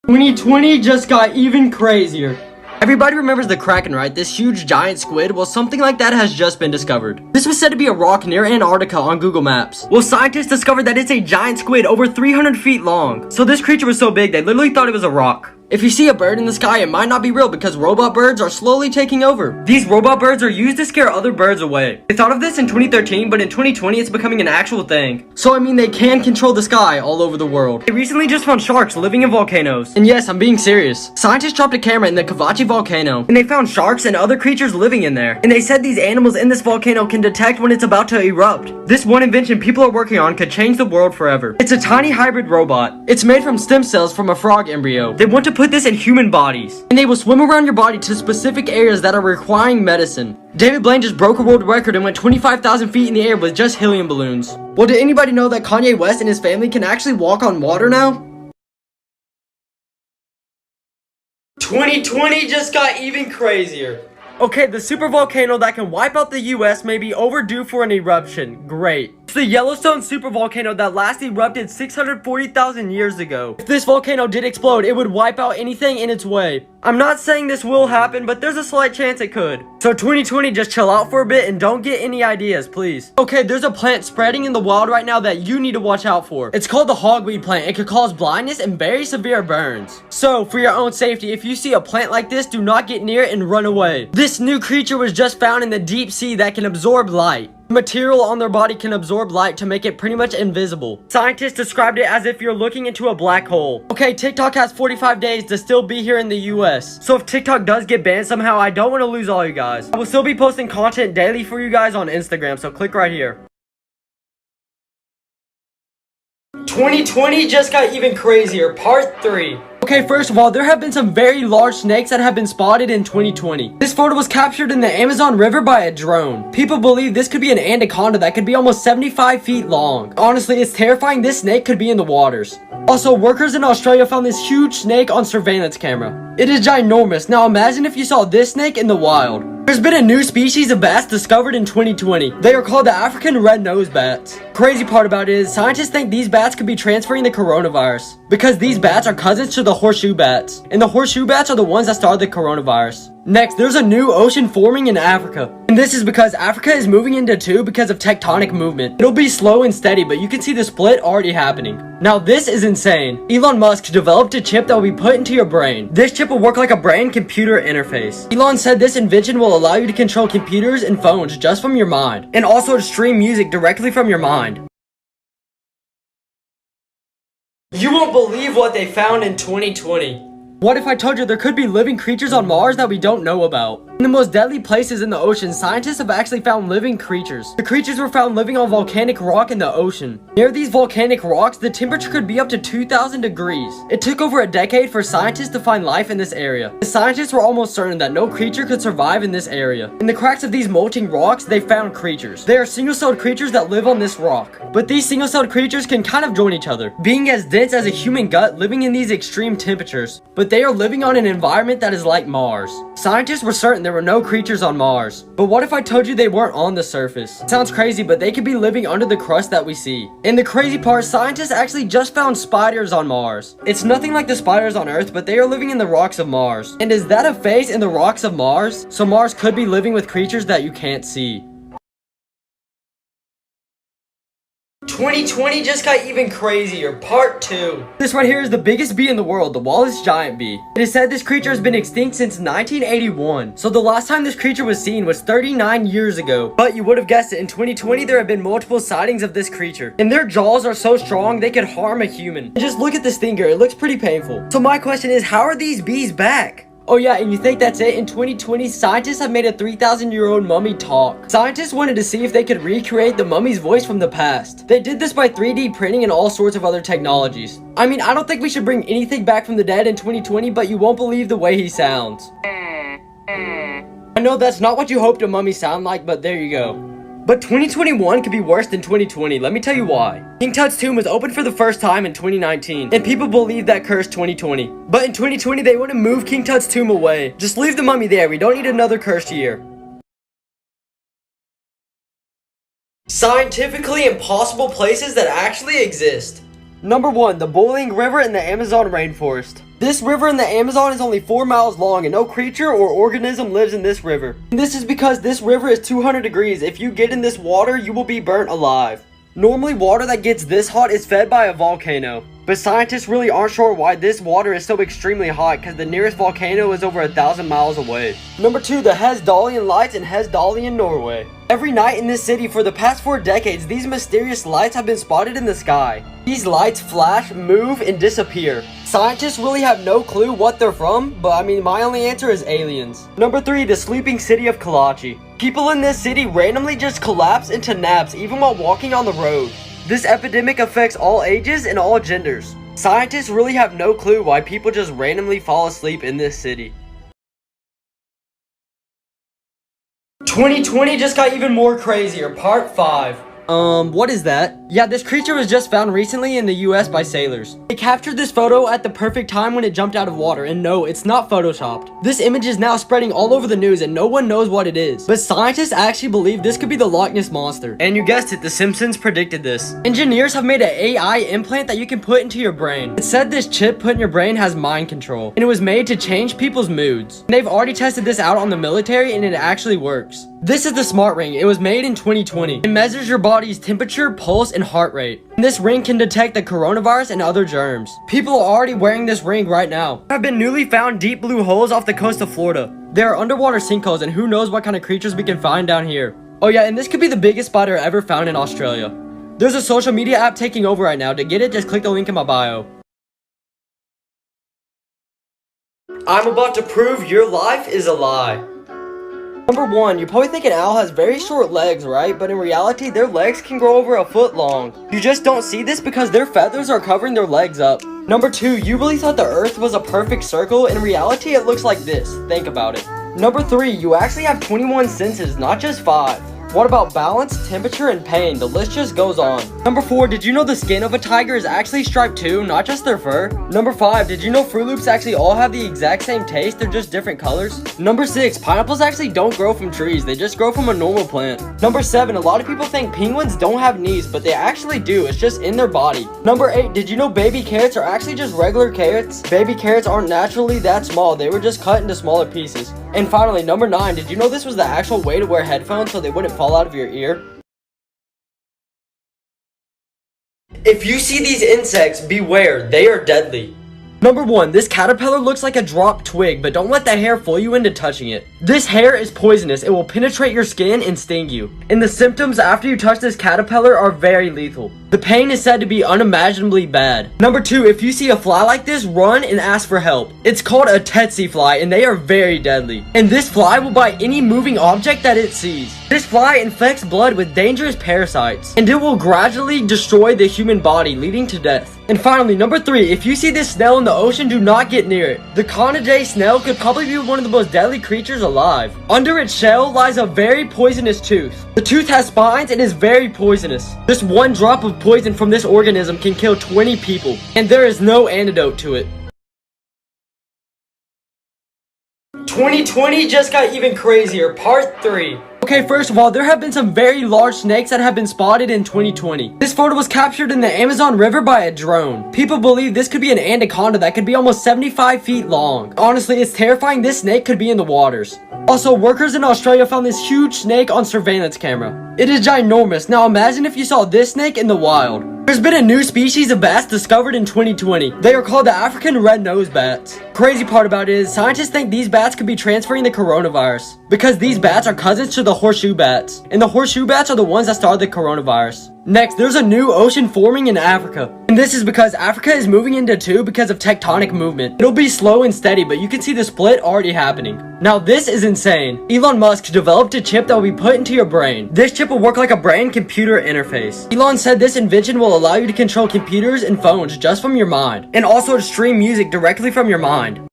2020 just got even crazier. Everybody remembers the Kraken, right? This huge giant squid? Well, something like that has just been discovered. This was said to be a rock near Antarctica on Google Maps. Well, scientists discovered that it's a giant squid over 300 feet long. So this creature was so big, they literally thought it was a rock. If you see a bird in the sky, it might not be real because robot birds are slowly taking over. These robot birds are used to scare other birds away. They thought of this in 2013, but in 2020, it's becoming an actual thing. So, I mean, they can control the sky all over the world. They recently just found sharks living in volcanoes. And yes, I'm being serious. Scientists dropped a camera in the Cavachi volcano, and they found sharks and other creatures living in there. And they said these animals in this volcano can detect when it's about to erupt. This one invention people are working on could change the world forever. It's a tiny hybrid robot. It's made from stem cells from a frog embryo. They want to put this in human bodies, and they will swim around your body to specific areas that are requiring medicine. David Blaine just broke a world record and went 25,000 feet in the air with just helium balloons. Well, did anybody know that Kanye West and his family can actually walk on water now? 2020 just got even crazier. Okay, the supervolcano that can wipe out the US may be overdue for an eruption. Great. It's the Yellowstone supervolcano that last erupted 640,000 years ago. If this volcano did explode, it would wipe out anything in its way. I'm not saying this will happen, but there's a slight chance it could. So 2020, just chill out for a bit and don't get any ideas, please. Okay, there's a plant spreading in the wild right now that you need to watch out for. It's called the hogweed plant. It could cause blindness and very severe burns. So, for your own safety, if you see a plant like this, do not get near it and run away. This new creature was just found in the deep sea that can absorb light. The material on their body can absorb light to make it pretty much invisible. Scientists described it as if you're looking into a black hole. Okay, TikTok has 45 days to still be here in the US. So if TikTok does get banned somehow, I don't want to lose all you guys. I will still be posting content daily for you guys on Instagram, so click right here. 2020 just got even crazier, part 3. Okay, first of all, there have been some very large snakes that have been spotted in 2020. This photo was captured in the Amazon River by a drone. People believe this could be an anaconda that could be almost 75 feet long. Honestly, it's terrifying this snake could be in the waters. Also, workers in Australia found this huge snake on surveillance camera. It is ginormous. Now imagine if you saw this snake in the wild. There's been a new species of bats discovered in 2020. They are called the African red-nosed bats. Crazy part about it is scientists think these bats could be transferring the coronavirus because these bats are cousins to the horseshoe bats, and the horseshoe bats are the ones that started the coronavirus. Next, there's a new ocean forming in Africa, and this is because Africa is moving into two because of tectonic movement. It'll be slow and steady, but you can see the split already happening. Now this is insane. Elon Musk developed a chip that will be put into your brain. This chip will work like a brain-computer interface. Elon said this invention will allow you to control computers and phones just from your mind, and also to stream music directly from your mind. You won't believe what they found in 2020. What if I told you there could be living creatures on Mars that we don't know about? In the most deadly places in the ocean, scientists have actually found living creatures. The creatures were found living on volcanic rock in the ocean. Near these volcanic rocks, the temperature could be up to 2,000 degrees. It took over a decade for scientists to find life in this area. The scientists were almost certain that no creature could survive in this area. In the cracks of these molten rocks, they found creatures. They are single-celled creatures that live on this rock. But these single-celled creatures can kind of join each other, being as dense as a human gut, living in these extreme temperatures. But they are living on an environment that is like Mars. Scientists were certain there were no creatures on Mars. But what if I told you they weren't on the surface? It sounds crazy, but they could be living under the crust that we see. And the crazy part, scientists actually just found spiders on Mars. It's nothing like the spiders on Earth, but they are living in the rocks of Mars. And is that a phase in the rocks of Mars? So Mars could be living with creatures that you can't see. 2020 just got even crazier, part 2. This right here is the biggest bee in the world, the Wallace giant bee. It is said this creature has been extinct since 1981. So the last time this creature was seen was 39 years ago. But you would have guessed it, in 2020 there have been multiple sightings of this creature. And their jaws are so strong they could harm a human. And just look at this stinger, it looks pretty painful. So my question is, how are these bees back? Oh yeah, and you think that's it? In 2020, scientists have made a 3,000-year-old mummy talk. Scientists wanted to see if they could recreate the mummy's voice from the past. They did this by 3D printing and all sorts of other technologies. I mean, I don't think we should bring anything back from the dead in 2020, but you won't believe the way he sounds. I know that's not what you hoped a mummy sound like, but there you go. But 2021 could be worse than 2020, let me tell you why. King Tut's tomb was opened for the first time in 2019, and people believe that cursed 2020. But in 2020, they want to move King Tut's tomb away. Just leave the mummy there, we don't need another cursed year. Scientifically impossible places that actually exist. Number 1, the boiling river in the Amazon rainforest. This river in the Amazon is only 4 miles long and no creature or organism lives in this river. And this is because this river is 200 degrees. If you get in this water, you will be burnt alive. Normally, water that gets this hot is fed by a volcano. But scientists really aren't sure why this water is so extremely hot because the nearest volcano is over 1,000 miles away. Number 2, the Hesdallian Lights in Hesdallian, Norway. Every night in this city for the past 4 decades, these mysterious lights have been spotted in the sky. These lights flash, move, and disappear. Scientists really have no clue what they're from, but I mean, my only answer is aliens. Number 3, the sleeping city of Kalachi. People in this city randomly just collapse into naps even while walking on the road. This epidemic affects all ages and all genders. Scientists really have no clue why people just randomly fall asleep in this city. 2020 just got even more crazier, part 5. What is that? Yeah, this creature was just found recently in the US by sailors. They captured this photo at the perfect time when it jumped out of water, and no, it's not photoshopped. This image is now spreading all over the news and no one knows what it is. But scientists actually believe this could be the Loch Ness Monster. And you guessed it, The Simpsons predicted this. Engineers have made an AI implant that you can put into your brain. It said this chip put in your brain has mind control, and it was made to change people's moods. And they've already tested this out on the military and it actually works. This is the Smart Ring. It was made in 2020. It measures your body's temperature, pulse, and heart rate. And this ring can detect the coronavirus and other germs. People are already wearing this ring right now. There have been newly found deep blue holes off the coast of Florida. There are underwater sinkholes and who knows what kind of creatures we can find down here. Oh yeah, and this could be the biggest spider ever found in Australia. There's a social media app taking over right now. To get it, just click the link in my bio. I'm about to prove your life is a lie. Number 1, you probably think an owl has very short legs, right? But in reality, their legs can grow over a foot long. You just don't see this because their feathers are covering their legs up. Number 2, you really thought the earth was a perfect circle. In reality, it looks like this. Think about it. Number 3, you actually have 21 senses, not just 5. What about balance, temperature, and pain? The list just goes on. Number 4, did you know the skin of a tiger is actually striped too, not just their fur? Number 5, did you know Fruit Loops actually all have the exact same taste, they're just different colors? Number 6, pineapples actually don't grow from trees, they just grow from a normal plant. Number 7, a lot of people think penguins don't have knees, but they actually do, it's just in their body. Number 8, did you know baby carrots are actually just regular carrots? Baby carrots aren't naturally that small, they were just cut into smaller pieces. And finally, number 9, did you know this was the actual way to wear headphones so they wouldn't fall out of your ear? If you see these insects, beware, they are deadly. Number 1, this caterpillar looks like a dropped twig, but don't let the hair fool you into touching it. This hair is poisonous, it will penetrate your skin and sting you. And the symptoms after you touch this caterpillar are very lethal. The pain is said to be unimaginably bad. Number 2, if you see a fly like this, run and ask for help. It's called a tsetse fly and they are very deadly. And this fly will bite any moving object that it sees. This fly infects blood with dangerous parasites, and it will gradually destroy the human body, leading to death. And finally, number 3, if you see this snail in the ocean, do not get near it. The Conidea snail could probably be one of the most deadly creatures alive. Under its shell lies a very poisonous tooth. The tooth has spines and is very poisonous. Just one drop of poison from this organism can kill 20 people, and there is no antidote to it. 2020 just got even crazier, part 3. Okay, first of all, there have been some very large snakes that have been spotted in 2020. This photo was captured in the Amazon River by a drone. People believe this could be an anaconda that could be almost 75 feet long. Honestly, it's terrifying this snake could be in the waters. Also, workers in Australia found this huge snake on surveillance camera. It is ginormous. Now imagine if you saw this snake in the wild. There's been a new species of bats discovered in 2020. They are called the African red-nosed bats. Crazy part about it is scientists think these bats could be transferring the coronavirus because these bats are cousins to the horseshoe bats, and the horseshoe bats are the ones that started the coronavirus. Next, there's a new ocean forming in Africa, and this is because Africa is moving into two because of tectonic movement. It'll be slow and steady, but you can see the split already happening. Now this is insane. Elon Musk developed a chip that will be put into your brain. This chip will work like a brain-computer interface. Elon said this invention will allow you to control computers and phones just from your mind, and also to stream music directly from your mind.